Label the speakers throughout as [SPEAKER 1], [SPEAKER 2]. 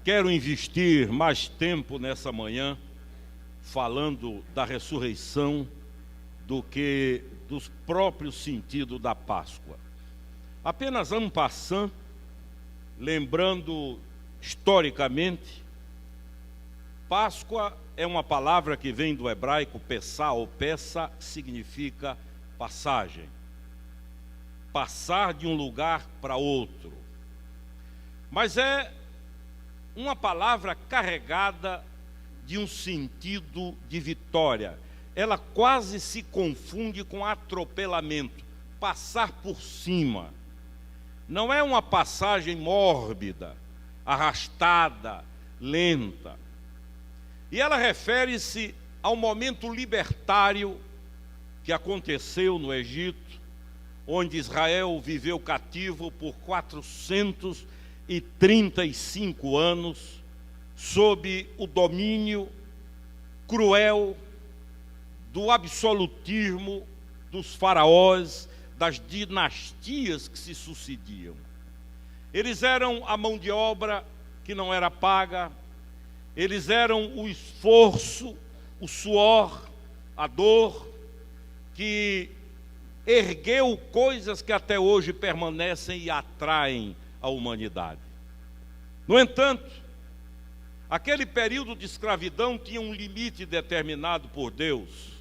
[SPEAKER 1] Quero investir mais tempo nessa manhã falando da ressurreição do que dos próprios sentidos da Páscoa. Apenas en passant, lembrando historicamente, Páscoa é uma palavra que vem do hebraico pessá ou peça, que significa passagem. Passar de um lugar para outro. Mas é uma palavra carregada de um sentido de vitória. Ela quase se confunde com atropelamento, passar por cima. Não é uma passagem mórbida, arrastada, lenta. E ela refere-se ao momento libertário que aconteceu no Egito, onde Israel viveu cativo por 435 anos, sob o domínio cruel do absolutismo dos faraós, das dinastias que se sucediam. Eles eram a mão de obra que não era paga, eles eram o esforço, o suor, a dor, que ergueu coisas que até hoje permanecem e atraem a humanidade. No entanto, aquele período de escravidão tinha um limite determinado por Deus.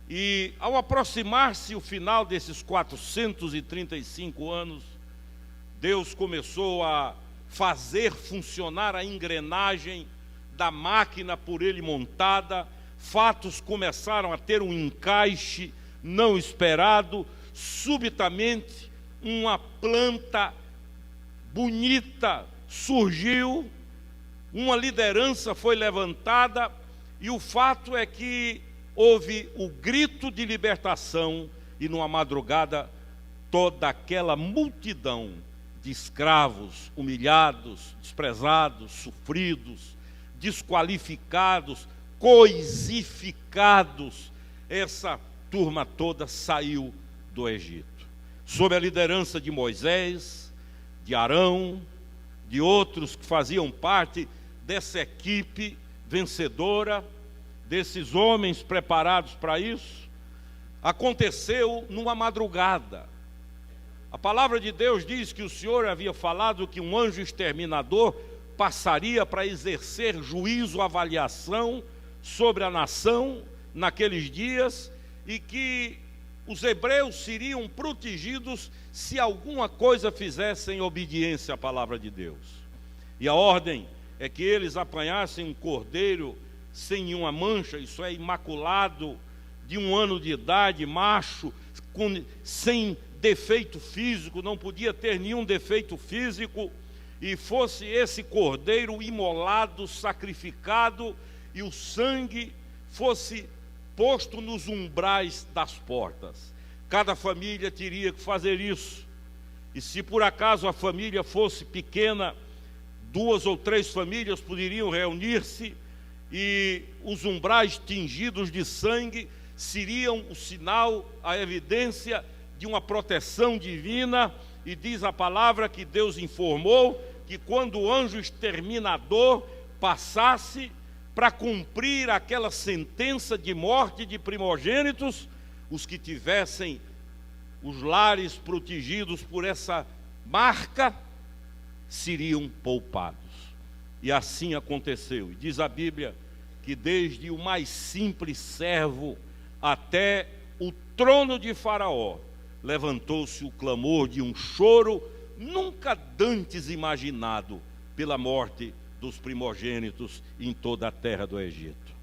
[SPEAKER 1] E ao aproximar-se o final desses 435 anos, Deus começou a fazer funcionar a engrenagem da máquina por ele montada. Fatos começaram a ter um encaixe não esperado. Subitamente, uma planta bonita surgiu, uma liderança foi levantada, e o fato é que houve o grito de libertação, e numa madrugada toda aquela multidão de escravos humilhados, desprezados, sofridos, desqualificados, coisificados, essa turma toda saiu do Egito, sob a liderança de Moisés, de Arão, de outros que faziam parte dessa equipe vencedora, desses homens preparados para isso. Aconteceu numa madrugada. A palavra de Deus diz que o Senhor havia falado que um anjo exterminador passaria para exercer juízo, avaliação sobre a nação naqueles dias, e que os hebreus seriam protegidos se alguma coisa fizessem obediência à palavra de Deus. E a ordem é que eles apanhassem um cordeiro sem nenhuma mancha, isso é, imaculado, de 1 ano de idade, macho, sem defeito físico, não podia ter nenhum defeito físico, e fosse esse cordeiro imolado, sacrificado, e o sangue fosse posto nos umbrais das portas. Cada família teria que fazer isso. E se por acaso a família fosse pequena, 2 ou 3 famílias poderiam reunir-se, e os umbrais tingidos de sangue seriam o sinal, a evidência de uma proteção divina. E diz a palavra que Deus informou que quando o anjo exterminador passasse para cumprir aquela sentença de morte de primogênitos, os que tivessem os lares protegidos por essa marca seriam poupados. E assim aconteceu. E diz a Bíblia que desde o mais simples servo até o trono de Faraó levantou-se o clamor de um choro nunca dantes imaginado pela morte dos primogênitos em toda a terra do Egito.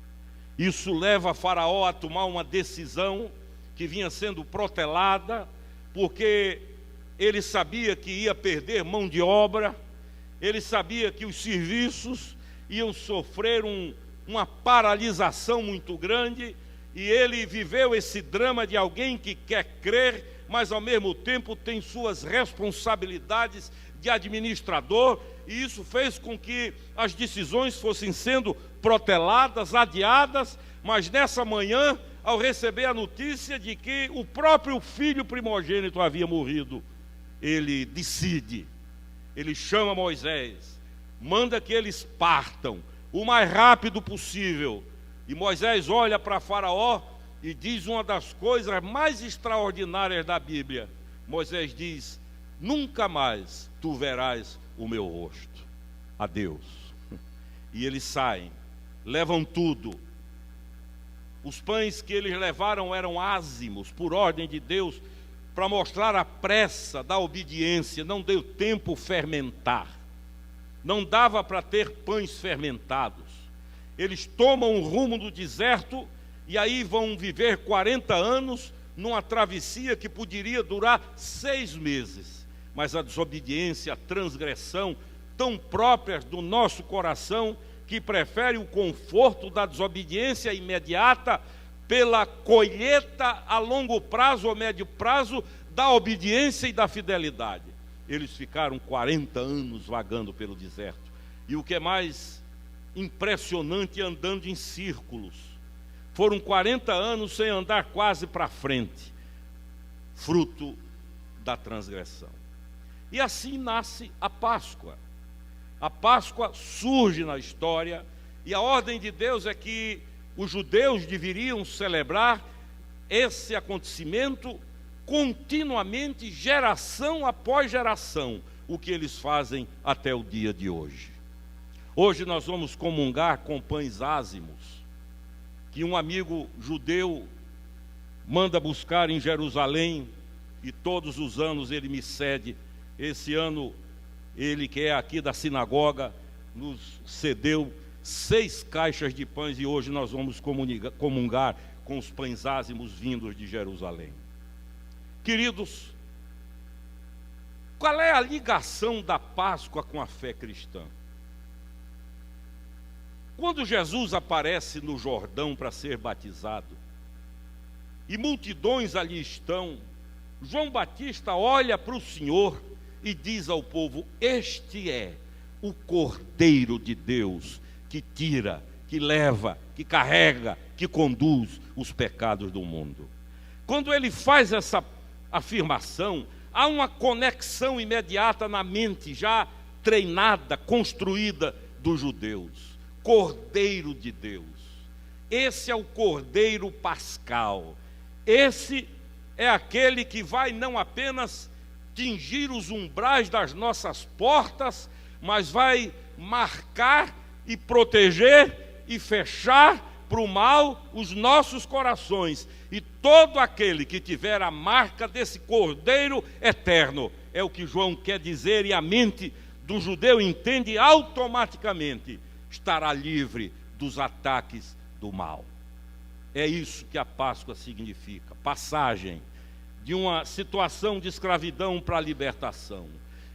[SPEAKER 1] Isso leva Faraó a tomar uma decisão que vinha sendo protelada, porque ele sabia que ia perder mão de obra, ele sabia que os serviços iam sofrer uma paralisação muito grande, e ele viveu esse drama de alguém que quer crer, mas ao mesmo tempo tem suas responsabilidades de administrador, e isso fez com que as decisões fossem sendo proteladas, adiadas. Mas nessa manhã, ao receber a notícia de que o próprio filho primogênito havia morrido, ele decide, ele chama Moisés, manda que eles partam o mais rápido possível. E Moisés olha para Faraó e diz uma das coisas mais extraordinárias da Bíblia. Moisés diz: nunca mais tu verás o meu rosto. Adeus. E eles saem, levam tudo. Os pães que eles levaram eram ázimos, por ordem de Deus, para mostrar a pressa da obediência. Não deu tempo fermentar. Não dava para ter pães fermentados. Eles tomam o rumo do deserto e aí vão viver 40 anos numa travessia que poderia durar 6 meses. Mas a desobediência, a transgressão, tão próprias do nosso coração, que prefere o conforto da desobediência imediata pela colheita a longo prazo ou médio prazo da obediência e da fidelidade. Eles ficaram 40 anos vagando pelo deserto. E o que é mais impressionante, andando em círculos. Foram 40 anos sem andar quase para frente, fruto da transgressão. E assim nasce a Páscoa. A Páscoa surge na história, e a ordem de Deus é que os judeus deveriam celebrar esse acontecimento continuamente, geração após geração, o que eles fazem até o dia de hoje. Hoje nós vamos comungar com pães ázimos, que um amigo judeu manda buscar em Jerusalém, e todos os anos ele me cede. Esse ano, ele, que é aqui da sinagoga, nos cedeu 6 caixas de pães, e hoje nós vamos comungar com os pães ázimos vindos de Jerusalém. Queridos, qual é a ligação da Páscoa com a fé cristã? Quando Jesus aparece no Jordão para ser batizado, e multidões ali estão, João Batista olha para o Senhor e diz ao povo: este é o Cordeiro de Deus, que tira, que leva, que carrega, que conduz os pecados do mundo. Quando ele faz essa afirmação, há uma conexão imediata na mente já treinada, construída dos judeus. Cordeiro de Deus. Esse é o Cordeiro Pascal. Esse é aquele que vai não apenas tingir os umbrais das nossas portas, mas vai marcar e proteger e fechar para o mal os nossos corações. E todo aquele que tiver a marca desse Cordeiro eterno, é o que João quer dizer, e a mente do judeu entende automaticamente, estará livre dos ataques do mal. É isso que a Páscoa significa: passagem de uma situação de escravidão para a libertação,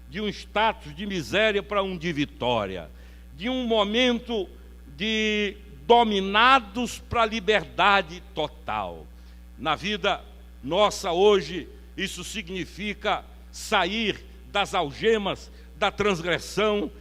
[SPEAKER 1] de um status de miséria para um de vitória, de um momento de dominados para a liberdade total. Na vida nossa hoje, isso significa sair das algemas da transgressão,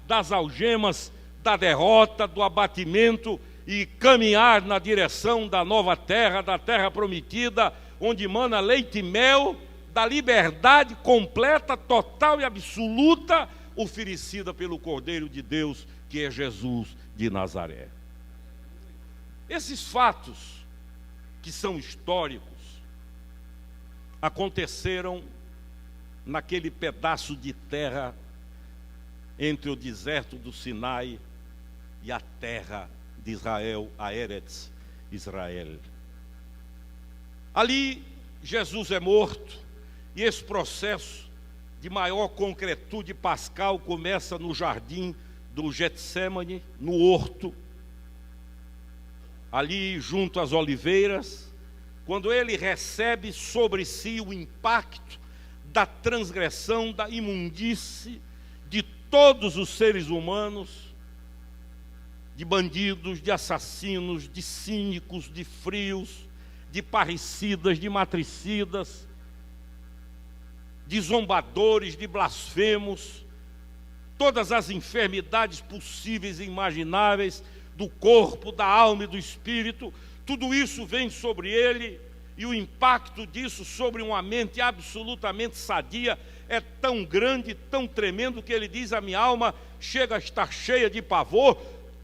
[SPEAKER 1] das algemas da derrota, do abatimento, e caminhar na direção da nova terra, da terra prometida, onde mana leite e mel, da liberdade completa, total e absoluta, oferecida pelo Cordeiro de Deus, que é Jesus de Nazaré. Esses fatos, que são históricos, aconteceram naquele pedaço de terra entre o deserto do Sinai e a terra de Israel, a Eretz Israel. Ali Jesus é morto, e esse processo de maior concretude pascal começa no jardim do Getsêmani, no horto, ali junto às oliveiras, quando ele recebe sobre si o impacto da transgressão, da imundície de todos os seres humanos, de bandidos, de assassinos, de cínicos, de frios, de parricidas, de matricidas, de zombadores, de blasfemos, todas as enfermidades possíveis e imagináveis do corpo, da alma e do espírito. Tudo isso vem sobre ele, e o impacto disso sobre uma mente absolutamente sadia é tão grande, tão tremendo, que ele diz: a minha alma chega a estar cheia de pavor,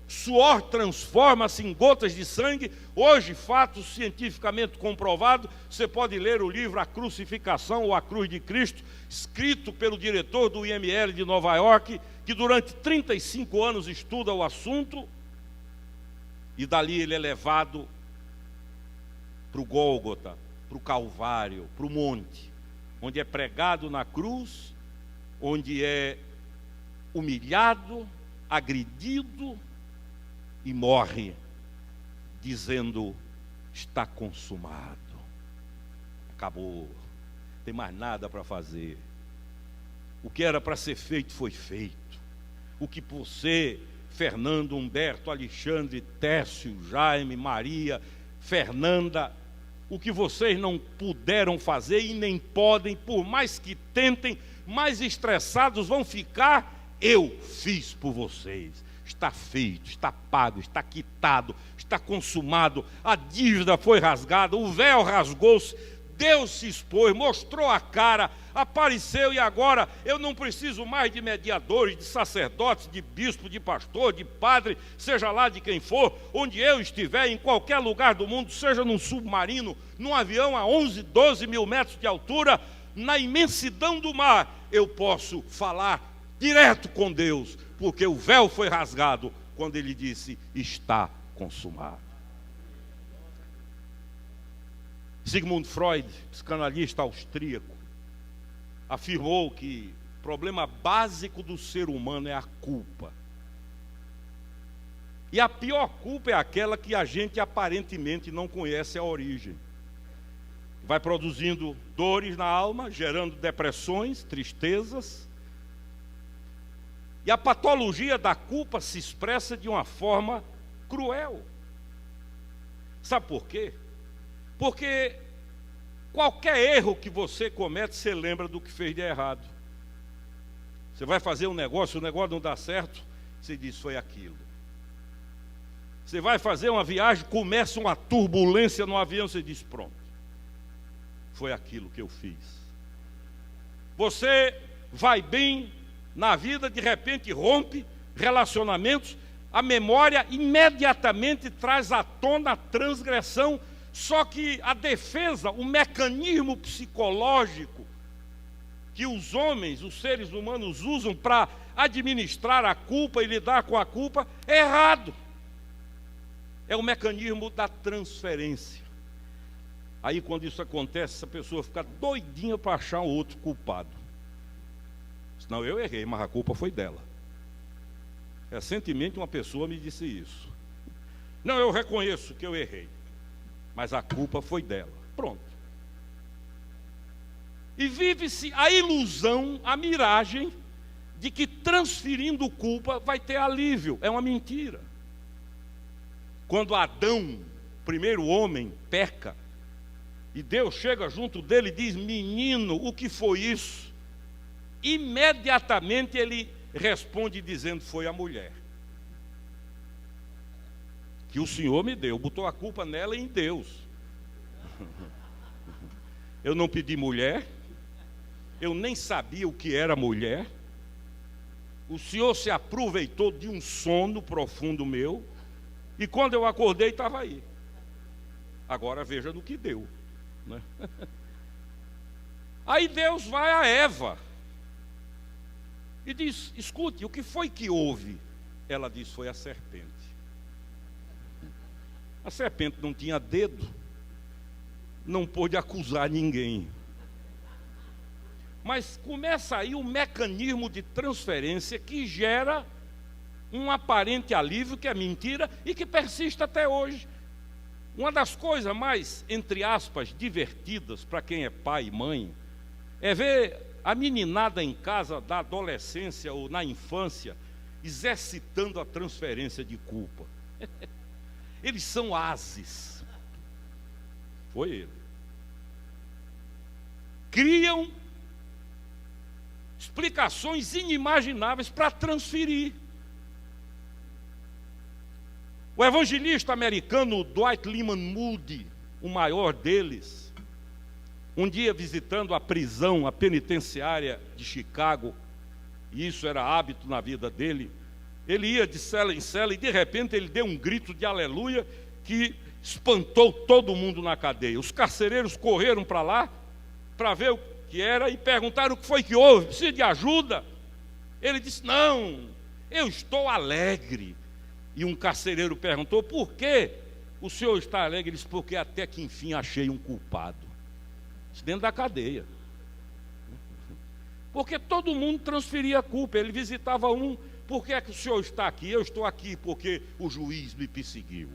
[SPEAKER 1] suor transforma-se em gotas de sangue. Hoje, fato cientificamente comprovado, você pode ler o livro A Crucificação ou A Cruz de Cristo, escrito pelo diretor do IML de Nova York, que durante 35 anos estuda o assunto, e dali ele é levado para o Gólgota, para o Calvário, para o monte, onde é pregado na cruz, onde é humilhado, agredido e morre, dizendo: está consumado, acabou, não tem mais nada para fazer, o que era para ser feito foi feito. O que você, Fernando, Humberto, Alexandre, Técio, Jaime, Maria, Fernanda, o que vocês não puderam fazer e nem podem, por mais que tentem, mais estressados vão ficar, eu fiz por vocês. Está feito, está pago, está quitado, está consumado, a dívida foi rasgada, o véu rasgou-se, Deus se expôs, mostrou a cara, apareceu, e agora eu não preciso mais de mediadores, de sacerdotes, de bispo, de pastor, de padre, seja lá de quem for, onde eu estiver, em qualquer lugar do mundo, seja num submarino, num avião a 11, 12 mil metros de altura, na imensidão do mar, eu posso falar direto com Deus, porque o véu foi rasgado quando ele disse: está consumado. Sigmund Freud, psicanalista austríaco, afirmou que o problema básico do ser humano é a culpa. E a pior culpa é aquela que a gente aparentemente não conhece a origem. Vai produzindo dores na alma, gerando depressões, tristezas. E a patologia da culpa se expressa de uma forma cruel. Sabe por quê? Porque qualquer erro que você comete, você lembra do que fez de errado. Você vai fazer um negócio, o negócio não dá certo, você diz: foi aquilo. Você vai fazer uma viagem, começa uma turbulência no avião, você diz: pronto, foi aquilo que eu fiz. Você vai bem na vida, de repente rompe relacionamentos, a memória imediatamente traz à tona a transgressão. Só que a defesa, o mecanismo psicológico que os homens, os seres humanos usam para administrar a culpa e lidar com a culpa, é errado. É o mecanismo da transferência. Aí quando isso acontece, essa pessoa fica doidinha para achar um outro culpado. Não, eu errei, mas a culpa foi dela. Recentemente uma pessoa me disse isso. Não, eu reconheço que eu errei, mas a culpa foi dela. Pronto. E vive-se a ilusão, a miragem, de que transferindo culpa vai ter alívio. É uma mentira. Quando Adão, primeiro homem, peca, e Deus chega junto dele e diz: menino, o que foi isso? Imediatamente ele responde dizendo: foi a mulher que o Senhor me deu. Botou a culpa nela e em Deus. Eu não pedi mulher, eu nem sabia o que era mulher. O Senhor se aproveitou de um sono profundo meu, e quando eu acordei estava aí. Agora veja no que deu, né? Aí Deus vai a Eva e diz: escute, o que foi que houve? Ela diz: foi a serpente. A serpente não tinha dedo, não pôde acusar ninguém. Mas começa aí o mecanismo de transferência que gera um aparente alívio, que é mentira e que persiste até hoje. Uma das coisas mais, entre aspas, divertidas para quem é pai e mãe, é ver a meninada em casa da adolescência ou na infância exercitando a transferência de culpa. Eles são ases. Foi ele. Criam explicações inimagináveis para transferir. O evangelista americano Dwight Lyman Moody, o maior deles, um dia visitando a prisão, a penitenciária de Chicago, e isso era hábito na vida dele, ele ia de cela em cela e de repente ele deu um grito de aleluia que espantou todo mundo na cadeia. Os carcereiros correram para lá para ver o que era e perguntaram o que foi que houve, precisa de ajuda? Ele disse, não, eu estou alegre. E um carcereiro perguntou, por que o senhor está alegre? Ele disse, porque até que enfim achei um culpado. Isso dentro da cadeia. Porque todo mundo transferia a culpa. Ele visitava um, por que é que o senhor está aqui? Eu estou aqui porque o juiz me perseguiu.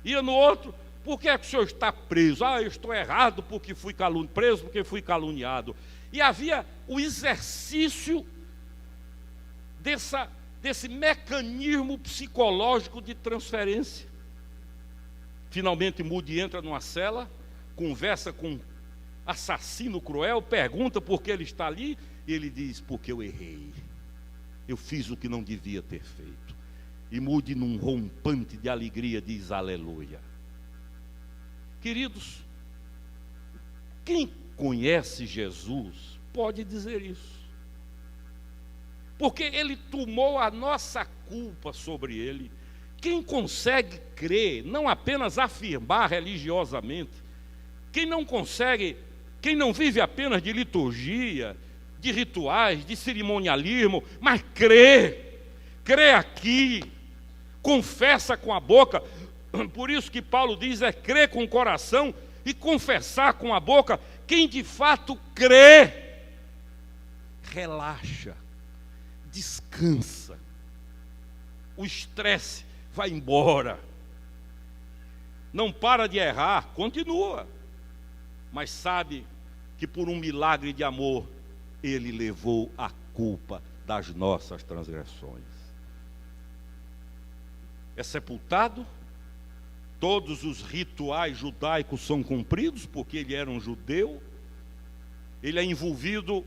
[SPEAKER 1] Ia no outro, por que é que o senhor está preso? Eu estou errado porque fui preso porque fui caluniado. E havia o exercício desse mecanismo psicológico de transferência. Finalmente Moody entra numa cela, conversa com um assassino cruel, pergunta por que ele está ali, e ele diz, porque eu errei. Eu fiz o que não devia ter feito. E Moody, num rompante de alegria, diz aleluia. Queridos, quem conhece Jesus pode dizer isso. Porque ele tomou a nossa culpa sobre ele. Quem consegue crer, não apenas afirmar religiosamente, quem não vive apenas de liturgia, de rituais, de cerimonialismo, mas crê aqui, confessa com a boca. Por isso que Paulo diz, crer com o coração e confessar com a boca. Quem de fato crê, relaxa, descansa, o estresse vai embora, não para de errar, continua, mas sabe que por um milagre de amor ele levou a culpa das nossas transgressões. É sepultado, todos os rituais judaicos são cumpridos, porque ele era um judeu, ele é envolvido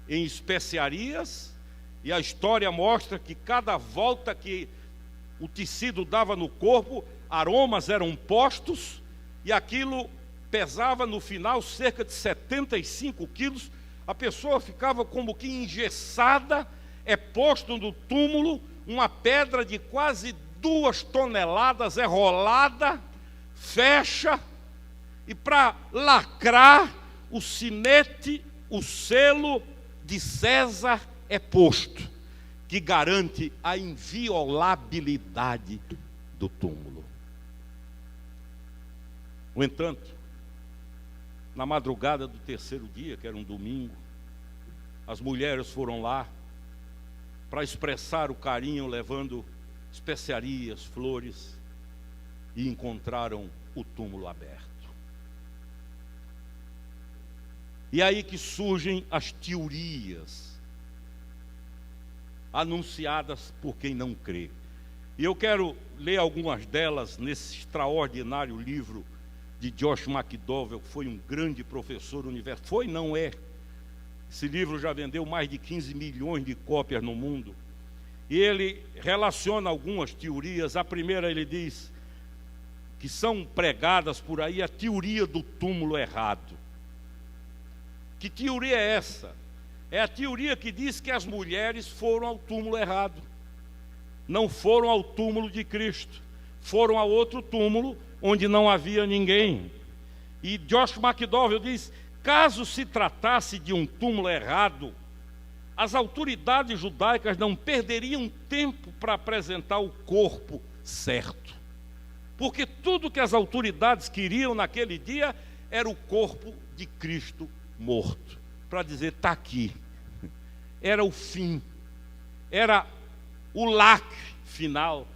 [SPEAKER 1] em especiarias, e a história mostra que cada volta que o tecido dava no corpo, aromas eram postos, e aquilo pesava no final cerca de 75 quilos, a pessoa ficava como que engessada, é posto no túmulo, uma pedra de quase 2 toneladas é rolada, fecha, e para lacrar, o sinete, o selo de César é posto, que garante a inviolabilidade do túmulo. No entanto, na madrugada do 3º dia, que era um domingo, as mulheres foram lá para expressar o carinho, levando especiarias, flores, e encontraram o túmulo aberto. E aí que surgem as teorias anunciadas por quem não crê. E eu quero ler algumas delas nesse extraordinário livro de Josh McDowell, que foi um grande professor universitário. Foi, não é. Esse livro já vendeu mais de 15 milhões de cópias no mundo. E ele relaciona algumas teorias. A primeira, ele diz que são pregadas por aí a teoria do túmulo errado. Que teoria é essa? É a teoria que diz que as mulheres foram ao túmulo errado. Não foram ao túmulo de Cristo. Foram a outro túmulo onde não havia ninguém. E Josh McDowell diz, caso se tratasse de um túmulo errado, as autoridades judaicas não perderiam tempo para apresentar o corpo certo. Porque tudo que as autoridades queriam naquele dia era o corpo de Cristo morto. Para dizer, está aqui. Era o fim. Era o lacre final.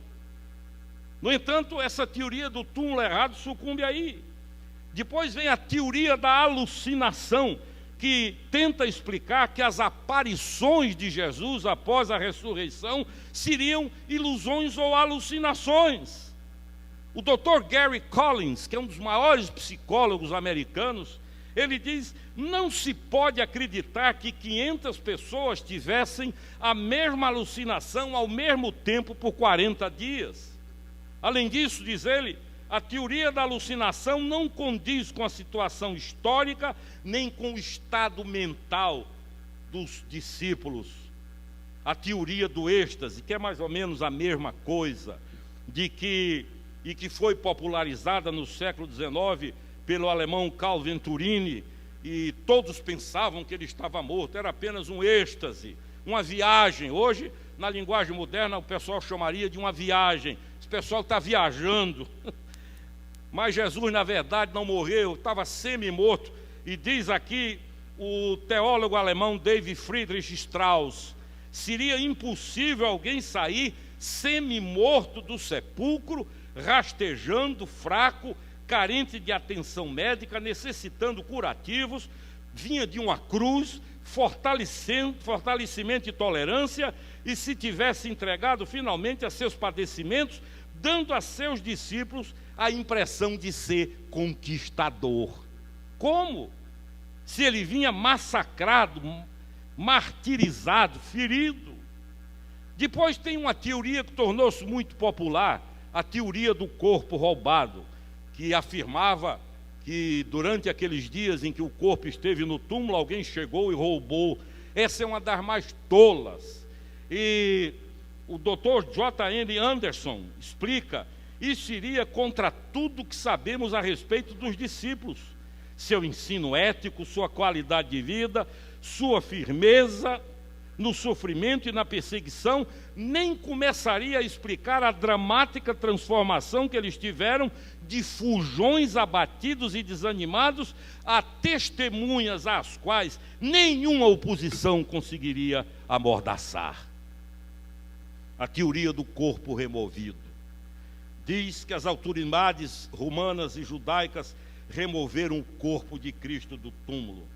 [SPEAKER 1] No entanto, essa teoria do túmulo errado sucumbe aí. Depois vem a teoria da alucinação, que tenta explicar que as aparições de Jesus após a ressurreição seriam ilusões ou alucinações. O Dr. Gary Collins, que é um dos maiores psicólogos americanos, ele diz, não se pode acreditar que 500 pessoas tivessem a mesma alucinação ao mesmo tempo por 40 dias. Além disso, diz ele, a teoria da alucinação não condiz com a situação histórica, nem com o estado mental dos discípulos. A teoria do êxtase, que é mais ou menos a mesma coisa, que foi popularizada no século XIX pelo alemão Karl Venturini, e todos pensavam que ele estava morto, era apenas um êxtase, uma viagem. Hoje, na linguagem moderna, o pessoal chamaria de uma viagem. Esse pessoal está viajando. Mas Jesus, na verdade, não morreu, estava semi-morto. E diz aqui o teólogo alemão David Friedrich Strauss: seria impossível alguém sair semi-morto do sepulcro, rastejando, fraco, carente de atenção médica, necessitando curativos, vinha de uma cruz, fortalecimento e tolerância, e se tivesse entregado finalmente a seus padecimentos, dando a seus discípulos a impressão de ser conquistador. Como? Se ele vinha massacrado, martirizado, ferido. Depois tem uma teoria que tornou-se muito popular, a teoria do corpo roubado, que afirmava que durante aqueles dias em que o corpo esteve no túmulo, alguém chegou e roubou. Essa é uma das mais tolas. E o Dr. J.N. Anderson explica: isso iria contra tudo que sabemos a respeito dos discípulos, seu ensino ético, sua qualidade de vida, sua firmeza no sofrimento e na perseguição, nem começaria a explicar a dramática transformação que eles tiveram de fujões abatidos e desanimados a testemunhas às quais nenhuma oposição conseguiria amordaçar. A teoria do corpo removido diz que as autoridades romanas e judaicas removeram o corpo de Cristo do túmulo.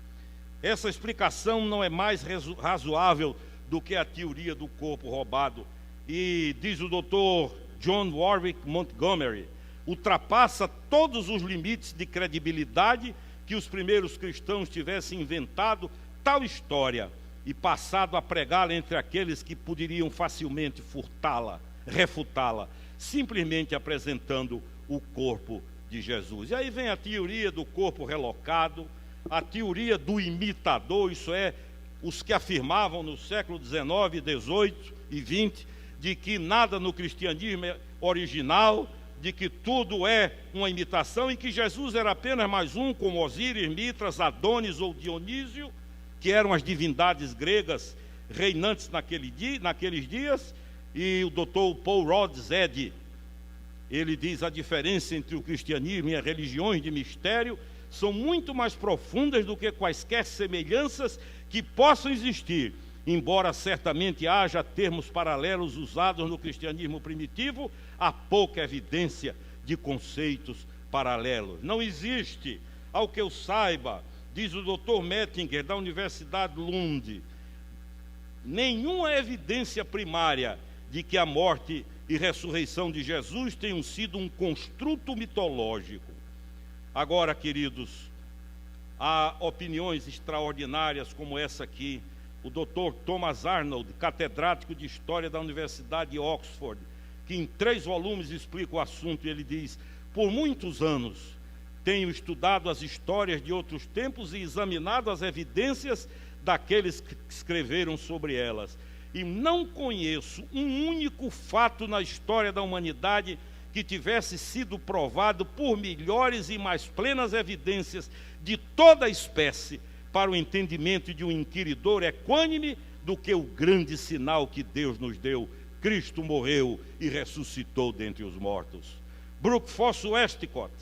[SPEAKER 1] Essa explicação não é mais razoável do que a teoria do corpo roubado. E, diz o Dr. John Warwick Montgomery, ultrapassa todos os limites de credibilidade que os primeiros cristãos tivessem inventado tal história e passado a pregá-la entre aqueles que poderiam facilmente furtá-la, refutá-la, simplesmente apresentando o corpo de Jesus. E aí vem a teoria do corpo relocado, a teoria do imitador, isso é, os que afirmavam no século XIX, XVIII e XX, de que nada no cristianismo é original, de que tudo é uma imitação e que Jesus era apenas mais um, como Osíris, Mitras, Adonis ou Dionísio, que eram as divindades gregas reinantes naqueles dias. E o Dr. Paul Rhodes-Ed, ele diz: a diferença entre o cristianismo e as religiões de mistério são muito mais profundas do que quaisquer semelhanças que possam existir, embora certamente haja termos paralelos usados no cristianismo primitivo, há pouca evidência de conceitos paralelos. Não existe, ao que eu saiba, diz o Dr. Mettinger, da Universidade Lund, nenhuma evidência primária de que a morte e ressurreição de Jesus tenham sido um construto mitológico. Agora, queridos, há opiniões extraordinárias como essa aqui. O Dr. Thomas Arnold, catedrático de História da Universidade de Oxford, que em 3 volumes explica o assunto, e ele diz: por muitos anos tenho estudado as histórias de outros tempos e examinado as evidências daqueles que escreveram sobre elas, e não conheço um único fato na história da humanidade que tivesse sido provado por melhores e mais plenas evidências de toda a espécie para o entendimento de um inquiridor equânime do que o grande sinal que Deus nos deu: Cristo morreu e ressuscitou dentre os mortos. Brooke Foss Westcott,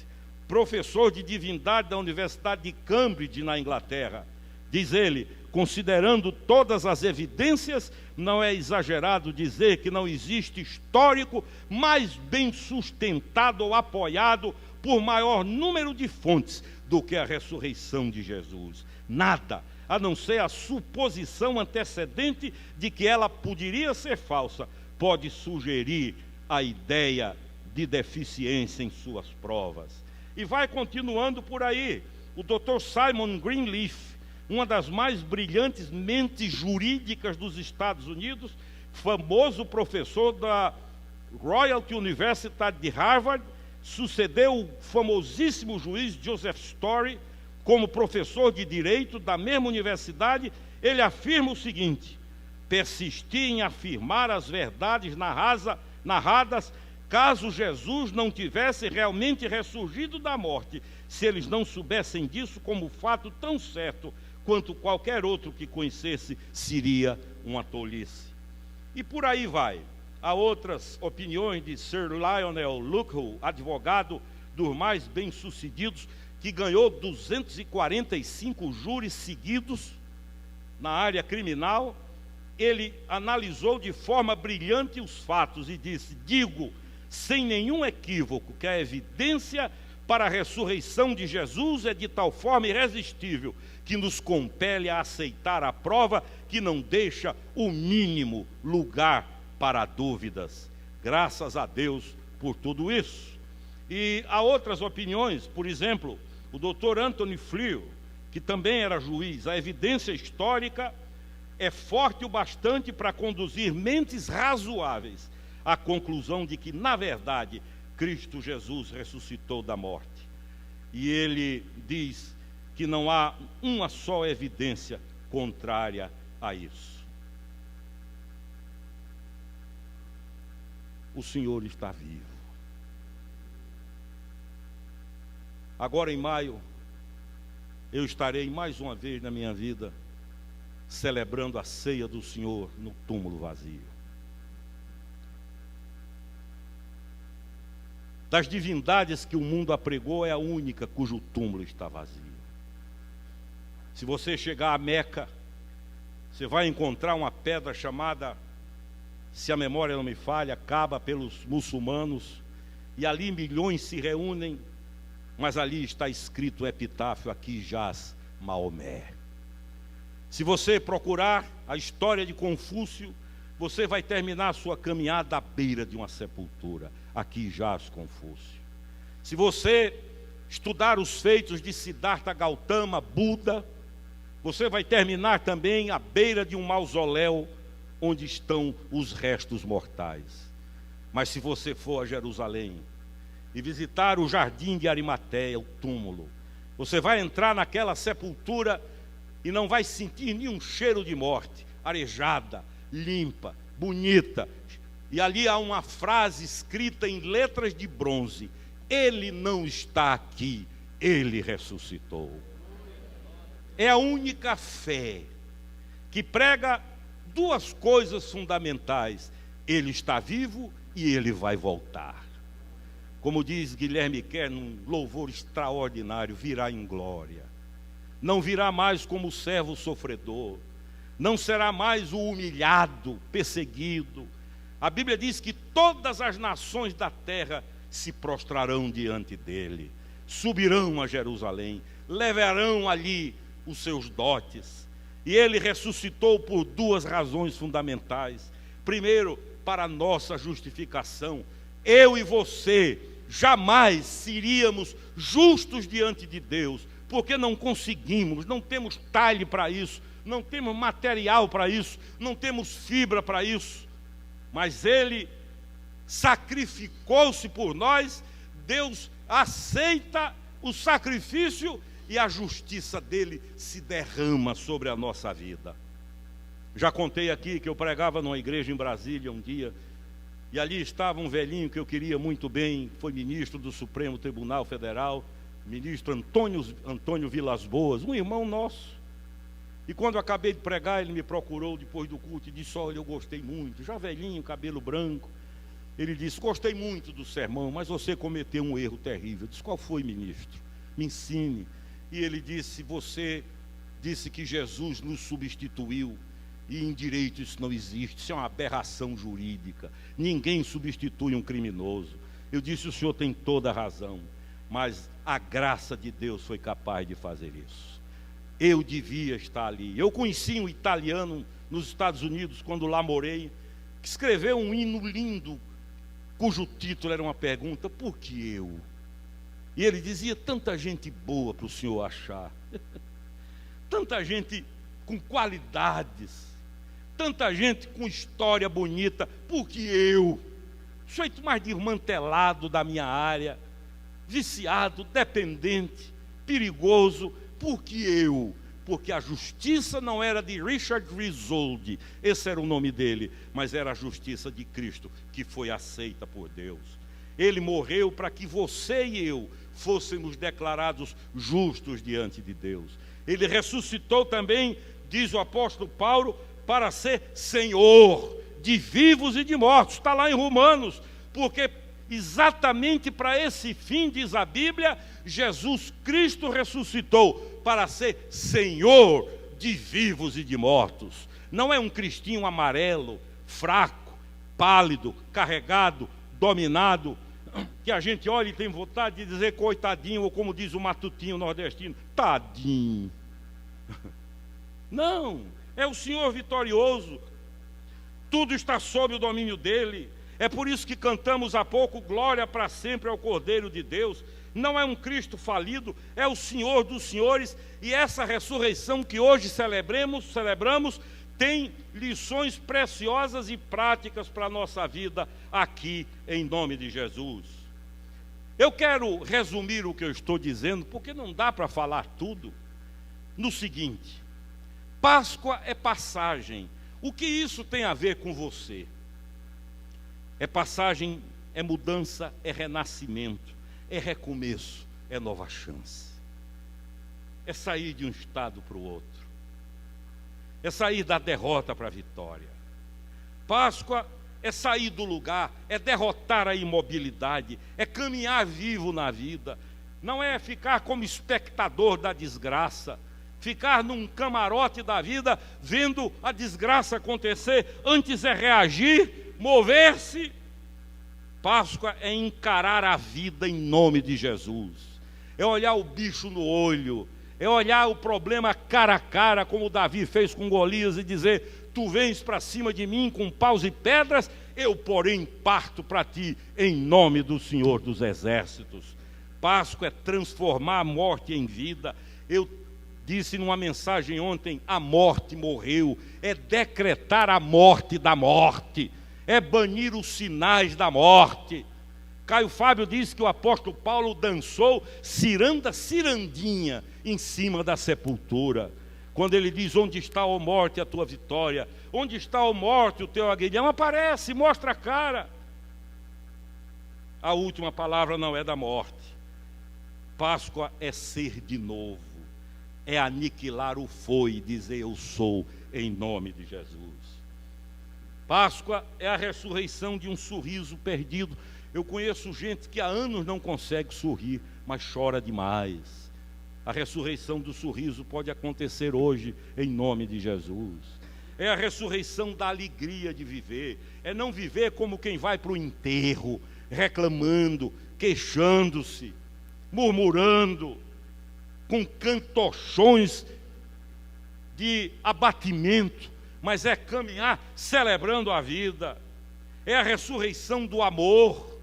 [SPEAKER 1] professor de divindade da Universidade de Cambridge, na Inglaterra, diz ele: considerando todas as evidências, não é exagerado dizer que não existe histórico mais bem sustentado ou apoiado por maior número de fontes do que a ressurreição de Jesus. Nada, a não ser a suposição antecedente de que ela poderia ser falsa, pode sugerir a ideia de deficiência em suas provas. E vai continuando por aí. O Dr. Simon Greenleaf, uma das mais brilhantes mentes jurídicas dos Estados Unidos, famoso professor da Royal University de Harvard, sucedeu o famosíssimo juiz Joseph Story como professor de direito da mesma universidade. Ele afirma o seguinte: persistir em afirmar as verdades narradas caso Jesus não tivesse realmente ressurgido da morte, se eles não soubessem disso como fato tão certo quanto qualquer outro que conhecesse, seria uma tolice. E por aí vai. Há outras opiniões de Sir Lionel Luckhoo, advogado dos mais bem-sucedidos, que ganhou 245 júris seguidos na área criminal. Ele analisou de forma brilhante os fatos e disse: digo, sem nenhum equívoco, que a evidência para a ressurreição de Jesus é de tal forma irresistível que nos compele a aceitar a prova que não deixa o mínimo lugar para dúvidas. Graças a Deus por tudo isso. E há outras opiniões, por exemplo, o Dr. Anthony Flew, que também era juiz. A evidência histórica é forte o bastante para conduzir mentes razoáveis à conclusão de que, na verdade, Cristo Jesus ressuscitou da morte. E ele diz que não há uma só evidência contrária a isso. O Senhor está vivo. Agora em maio, eu estarei mais uma vez na minha vida celebrando a ceia do Senhor no túmulo vazio. Das divindades que o mundo apregou, é a única cujo túmulo está vazio. Se você chegar a Meca, você vai encontrar uma pedra chamada, se a memória não me falha, Caba pelos muçulmanos, e ali milhões se reúnem, mas ali está escrito o epitáfio: aqui jaz Maomé. Se você procurar a história de Confúcio, você vai terminar a sua caminhada à beira de uma sepultura: aqui jaz Confúcio. Se você estudar os feitos de Siddhartha Gautama, Buda, você vai terminar também à beira de um mausoléu onde estão os restos mortais. Mas se você for a Jerusalém e visitar o jardim de Arimateia, o túmulo, você vai entrar naquela sepultura e não vai sentir nenhum cheiro de morte, arejada, limpa, bonita. E ali há uma frase escrita em letras de bronze: ele não está aqui, ele ressuscitou. É a única fé que prega duas coisas fundamentais: ele está vivo e ele vai voltar. Como diz Guilherme Kerr num louvor extraordinário, virá em glória. Não virá mais como servo sofredor, não será mais o humilhado, perseguido. A Bíblia diz que todas as nações da terra se prostrarão diante dele, subirão a Jerusalém, levarão ali os seus dotes. E ele ressuscitou por duas razões fundamentais. Primeiro, para a nossa justificação. Eu e você jamais seríamos justos diante de Deus, porque não conseguimos, não temos talhe para isso, não temos material para isso, não temos fibra para isso. Mas ele sacrificou-se por nós. Deus aceita o sacrifício e a justiça dele se derrama sobre a nossa vida. Já contei aqui que eu pregava numa igreja em Brasília um dia, e ali estava um velhinho que eu queria muito bem, foi ministro do Supremo Tribunal Federal, ministro Antônio Vilas Boas, um irmão nosso. E quando eu acabei de pregar, ele me procurou depois do culto e disse: olha, eu gostei muito, já velhinho, cabelo branco. Ele disse: gostei muito do sermão, mas você cometeu um erro terrível. Eu disse: qual foi, ministro? Me ensine. E ele disse: você disse que Jesus nos substituiu, e em direito isso não existe, isso é uma aberração jurídica, ninguém substitui um criminoso. Eu disse: o senhor tem toda a razão, mas a graça de Deus foi capaz de fazer isso. Eu devia estar ali. Eu conheci um italiano nos Estados Unidos, quando lá morei, que escreveu um hino lindo, cujo título era uma pergunta: por que eu? E ele dizia: tanta gente boa para o senhor achar, tanta gente com qualidades, tanta gente com história bonita, por que eu? Sujeito mais desmantelado da minha área, viciado, dependente, perigoso. Por que eu? Porque a justiça não era de Richard Griswold, esse era o nome dele, mas era a justiça de Cristo, que foi aceita por Deus. Ele morreu para que você e eu fôssemos declarados justos diante de Deus. Ele ressuscitou também, diz o apóstolo Paulo, para ser Senhor de vivos e de mortos. Está lá em Romanos, porque exatamente para esse fim, diz a Bíblia, Jesus Cristo ressuscitou para ser Senhor de vivos e de mortos. Não é um cristinho amarelo, fraco, pálido, carregado, dominado, que a gente olha e tem vontade de dizer coitadinho, ou como diz o matutinho nordestino, tadinho. Não, é o Senhor vitorioso, tudo está sob o domínio dele. É por isso que cantamos há pouco, glória para sempre ao Cordeiro de Deus. Não é um Cristo falido, é o Senhor dos senhores, e essa ressurreição que hoje celebramos, tem lições preciosas e práticas para a nossa vida aqui, em nome de Jesus. Eu quero resumir o que eu estou dizendo, porque não dá para falar tudo, no seguinte: Páscoa é passagem. O que isso tem a ver com você? É passagem, é mudança, é renascimento, é recomeço, é nova chance. É sair de um estado para o outro. É sair da derrota para a vitória. Páscoa é sair do lugar, é derrotar a imobilidade, é caminhar vivo na vida. Não é ficar como espectador da desgraça, ficar num camarote da vida, vendo a desgraça acontecer. Antes é reagir, mover-se. Páscoa é encarar a vida em nome de Jesus. É olhar o bicho no olho, é olhar o problema cara a cara, como Davi fez com Golias, e dizer: tu vens para cima de mim com paus e pedras, eu porém parto para ti em nome do Senhor dos Exércitos. Páscoa é transformar a morte em vida. Eu disse numa mensagem ontem: a morte morreu. É decretar a morte da morte, é banir os sinais da morte. Caio Fábio disse que o apóstolo Paulo dançou cirandinha em cima da sepultura, quando ele diz: onde está, ó morte, a tua vitória? Onde está, ó morte, o teu aguilhão? Aparece, mostra a cara. A última palavra não é da morte. Páscoa é ser de novo, é aniquilar o foi e dizer: eu sou, em nome de Jesus. Páscoa é a ressurreição de um sorriso perdido. Eu conheço gente que há anos não consegue sorrir, mas chora demais. A ressurreição do sorriso pode acontecer hoje, em nome de Jesus. É a ressurreição da alegria de viver. É não viver como quem vai para o enterro, reclamando, queixando-se, murmurando, com cantochões de abatimento, mas é caminhar celebrando a vida. É a ressurreição do amor,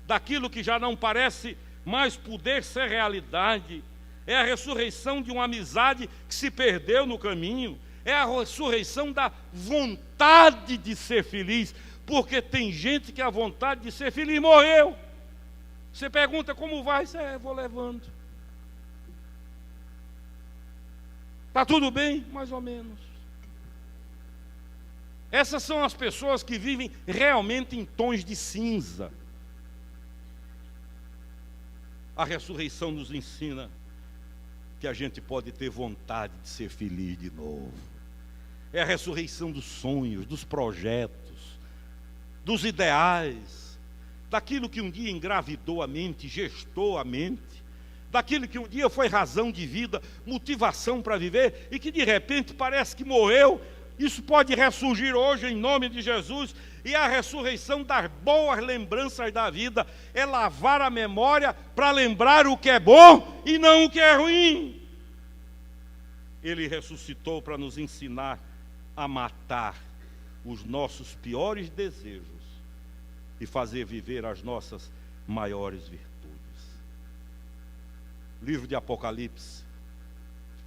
[SPEAKER 1] daquilo que já não parece mais poder ser realidade. É a ressurreição de uma amizade que se perdeu no caminho. É a ressurreição da vontade de ser feliz, porque tem gente que a vontade de ser feliz morreu. Você pergunta: como vai? Vou levando. Está tudo bem? Mais ou menos. Essas são as pessoas que vivem realmente em tons de cinza. A ressurreição nos ensina que a gente pode ter vontade de ser feliz de novo. É a ressurreição dos sonhos, dos projetos, dos ideais, daquilo que um dia engravidou a mente, gestou a mente, daquilo que um dia foi razão de vida, motivação para viver, e que de repente parece que morreu. Isso pode ressurgir hoje em nome de Jesus. E a ressurreição das boas lembranças da vida é lavar a memória para lembrar o que é bom e não o que é ruim. Ele ressuscitou para nos ensinar a matar os nossos piores desejos e fazer viver as nossas maiores virtudes. O livro de Apocalipse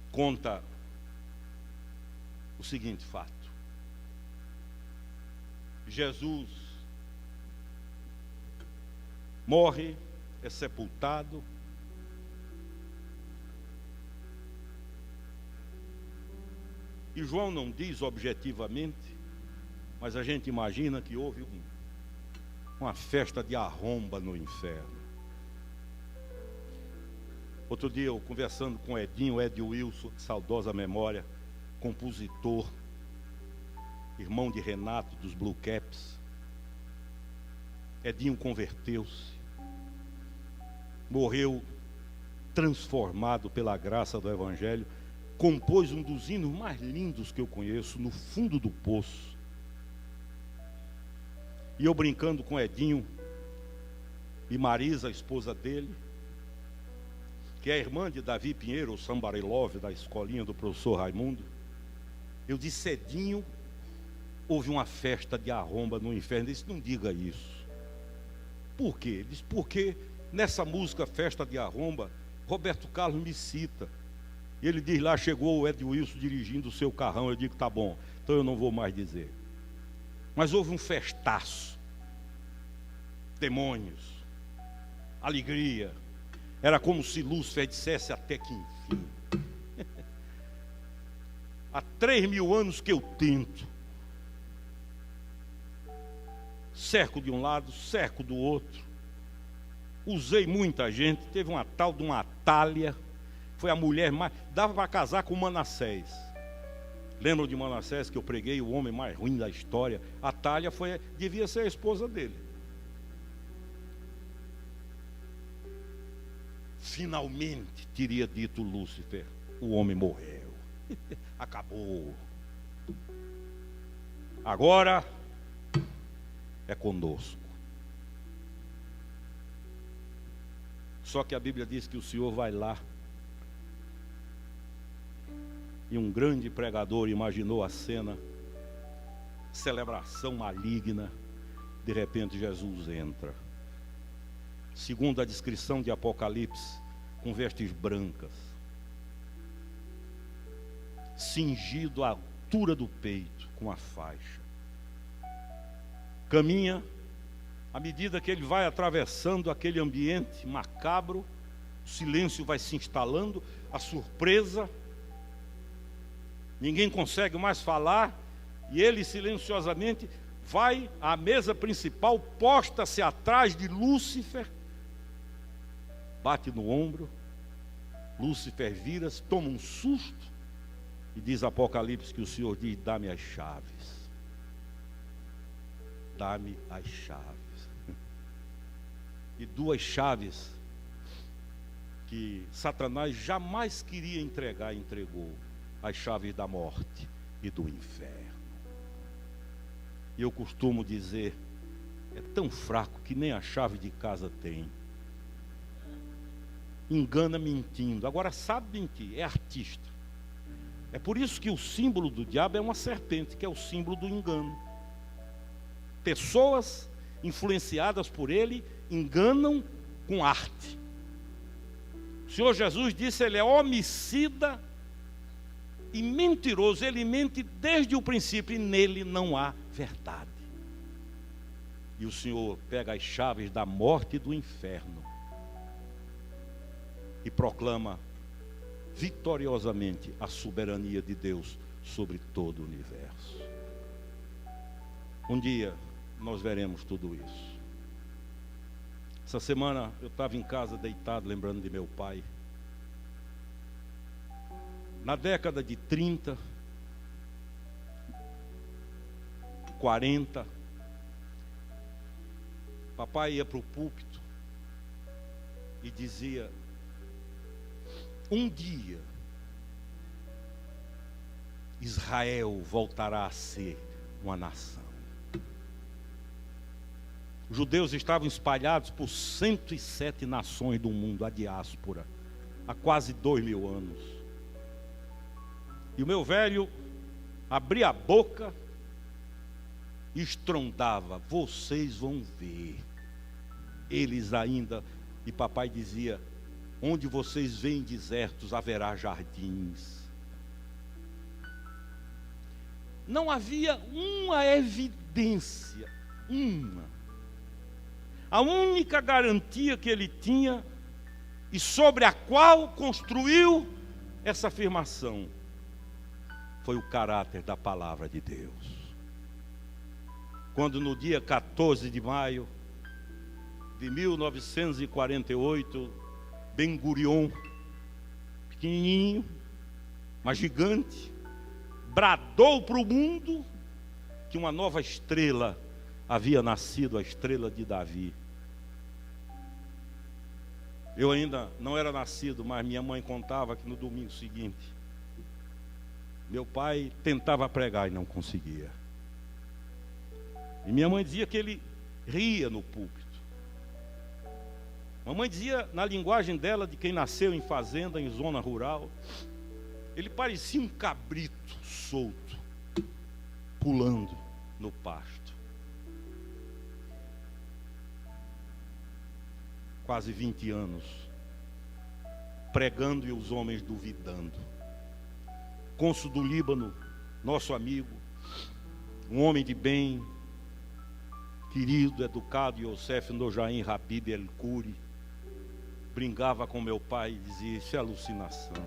[SPEAKER 1] conta o seguinte fato: Jesus morre, é sepultado. E João não diz objetivamente, mas a gente imagina que houve uma festa de arromba no inferno. Outro dia eu conversando com Edinho, Ed Wilson, de saudosa memória, compositor, irmão de Renato, dos Blue Caps. Edinho converteu-se, morreu transformado pela graça do Evangelho, compôs um dos hinos mais lindos que eu conheço, No Fundo do Poço. E eu brincando com Edinho e Marisa, a esposa dele, que é irmã de Davi Pinheiro, o Sambarilov, da escolinha do professor Raimundo, eu disse: Edinho, houve uma festa de arromba no inferno. Ele disse: não diga isso. Por quê? Ele disse: porque nessa música Festa de Arromba, Roberto Carlos me cita. E ele diz lá, chegou o Ed Wilson dirigindo o seu carrão. Eu digo: tá bom, então eu não vou mais dizer. Mas houve um festaço, demônios, alegria. Era como se Lúcifer dissesse: até que enfim. Há 3.000 anos que eu tento. Cerco de um lado, cerco do outro. Usei muita gente. Teve uma tal de uma Atália. Foi a mulher mais... Dava para casar com Manassés. Lembram de Manassés, que eu preguei, o homem mais ruim da história? Atália devia ser a esposa dele. Finalmente, teria dito Lúcifer, o homem morreu. Acabou. Agora é conosco. Só que a Bíblia diz que o Senhor vai lá. E um grande pregador imaginou a cena, celebração maligna. De repente Jesus entra. Segundo a descrição de Apocalipse, com vestes brancas, cingido à altura do peito com a faixa. Caminha, à medida que ele vai atravessando aquele ambiente macabro, o silêncio vai se instalando, a surpresa, ninguém consegue mais falar, e ele silenciosamente vai à mesa principal, posta-se atrás de Lúcifer, bate no ombro. Lúcifer vira-se, toma um susto, e diz Apocalipse que o Senhor diz: dá-me as chaves. Dá-me as chaves. E duas chaves que Satanás jamais queria entregar, entregou: as chaves da morte e do inferno. E eu costumo dizer, é tão fraco que nem a chave de casa tem. Engana mentindo. Agora sabe mentir, é artista. É por isso que o símbolo do diabo é uma serpente, que é o símbolo do engano. Pessoas influenciadas por ele enganam com arte. O Senhor Jesus disse: ele é homicida e mentiroso. Ele mente desde o princípio e nele não há verdade. E o Senhor pega as chaves da morte e do inferno e proclama vitoriosamente a soberania de Deus sobre todo o universo. Um dia nós veremos tudo isso. Essa semana eu estava em casa deitado, lembrando de meu pai. Na década de 30, 40, papai ia para o púlpito e dizia: um dia Israel voltará a ser uma nação. Os judeus estavam espalhados por 107 nações do mundo, a diáspora, há quase 2.000 anos. E o meu velho abria a boca e estrondava: vocês vão ver. Eles ainda, e papai dizia: onde vocês veem desertos, haverá jardins. Não havia uma evidência, uma. A única garantia que ele tinha e sobre a qual construiu essa afirmação foi o caráter da palavra de Deus. Quando no dia 14 de maio de 1948, Ben-Gurion, pequenininho, mas gigante, bradou para o mundo que uma nova estrela havia nascido, a estrela de Davi. Eu ainda não era nascido, mas minha mãe contava que no domingo seguinte, meu pai tentava pregar e não conseguia. E minha mãe dizia que ele ria no púlpito. Mamãe dizia, na linguagem dela, de quem nasceu em fazenda, em zona rural, ele parecia um cabrito solto, pulando no pasto. Quase 20 anos, pregando e os homens duvidando. Cônsul do Líbano, nosso amigo, um homem de bem, querido, educado, Yosef Nojaim Habib El-Khoury, brincava com meu pai e dizia, isso é alucinação.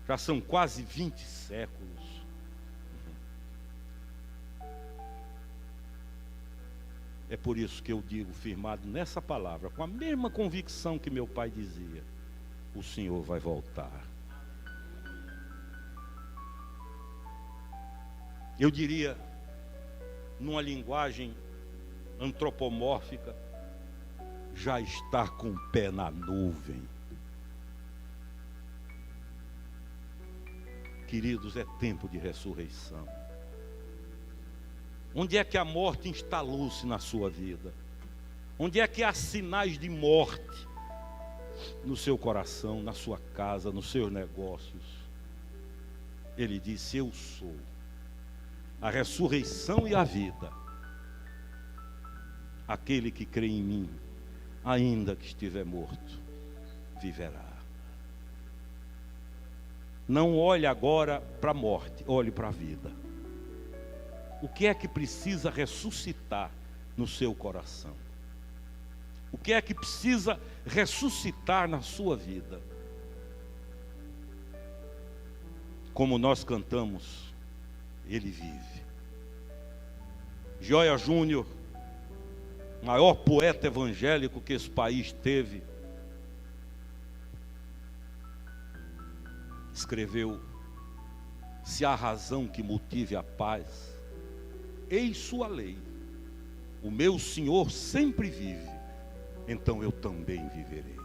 [SPEAKER 1] Já são quase 20 séculos. É por isso que eu digo, firmado nessa palavra, com a mesma convicção que meu pai dizia, o Senhor vai voltar. Eu diria, numa linguagem antropomórfica, já está com o pé na nuvem. Queridos, é tempo de ressurreição. Onde é que a morte instalou-se na sua vida? Onde é que há sinais de morte no seu coração, na sua casa, nos seus negócios? Ele disse, eu sou a ressurreição e a vida. Aquele que crê em mim, ainda que estiver morto, viverá. Não olhe agora para a morte, olhe para a vida. O que é que precisa ressuscitar no seu coração? O que é que precisa ressuscitar na sua vida? Como nós cantamos, Ele vive. Gioia Júnior, maior poeta evangélico que esse país teve, escreveu, se há razão que motive a paz, eis sua lei, o meu Senhor sempre vive, então eu também viverei.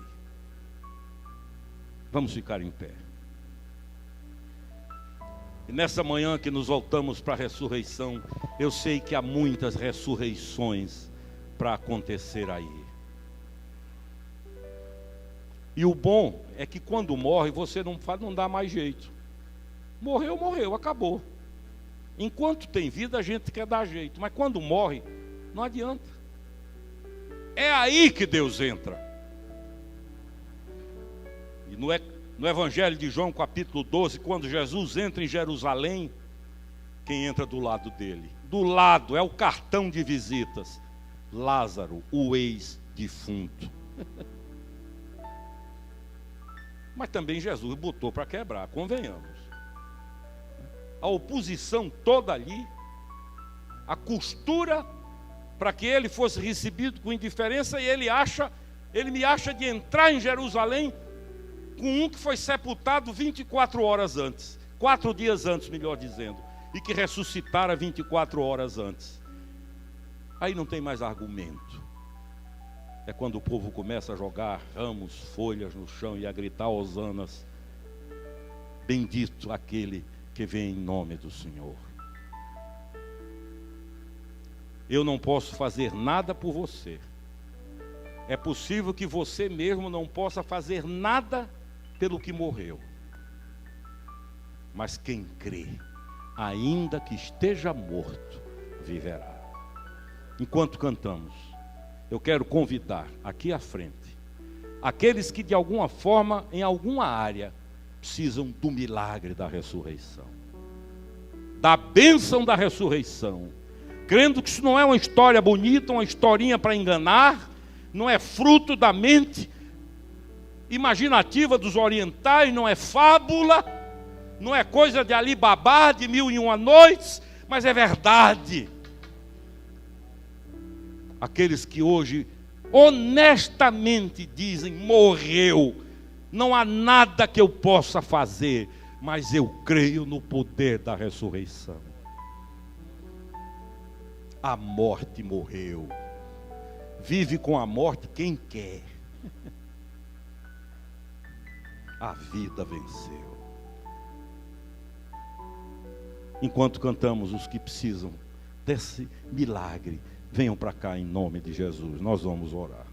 [SPEAKER 1] Vamos ficar em pé. E nessa manhã que nos voltamos para a ressurreição, eu sei que há muitas ressurreições para acontecer aí. E o bom é que quando morre, você não dá mais jeito. Morreu, morreu, acabou. Enquanto tem vida, a gente quer dar jeito, mas quando morre, não adianta. É aí que Deus entra. E no Evangelho de João, capítulo 12, quando Jesus entra em Jerusalém, quem entra do lado dele? Do lado, é o cartão de visitas. Lázaro, o ex-defunto. Mas também Jesus botou para quebrar, convenhamos. A oposição toda ali, a costura para que ele fosse recebido com indiferença, e ele me acha de entrar em Jerusalém com um que foi sepultado 24 horas antes, 4 dias antes, melhor dizendo, e que ressuscitara 24 horas antes. Aí não tem mais argumento. É quando o povo começa a jogar ramos, folhas no chão e a gritar hosanas, bendito aquele que vem em nome do Senhor. Eu não posso fazer nada por você. É possível que você mesmo não possa fazer nada pelo que morreu. Mas quem crê, ainda que esteja morto, viverá. Enquanto cantamos, eu quero convidar aqui à frente aqueles que de alguma forma, em alguma área, precisam do milagre da ressurreição, da bênção da ressurreição, crendo que isso não é uma história bonita, uma historinha para enganar, não é fruto da mente imaginativa dos orientais, não é fábula, não é coisa de Ali Babá, de 1001 Noites, mas é verdade. Aqueles que hoje honestamente dizem: morreu, não há nada que eu possa fazer, mas eu creio no poder da ressurreição. A morte morreu. Vive com a morte quem quer. A vida venceu. Enquanto cantamos, os que precisam desse milagre, venham para cá em nome de Jesus. Nós vamos orar.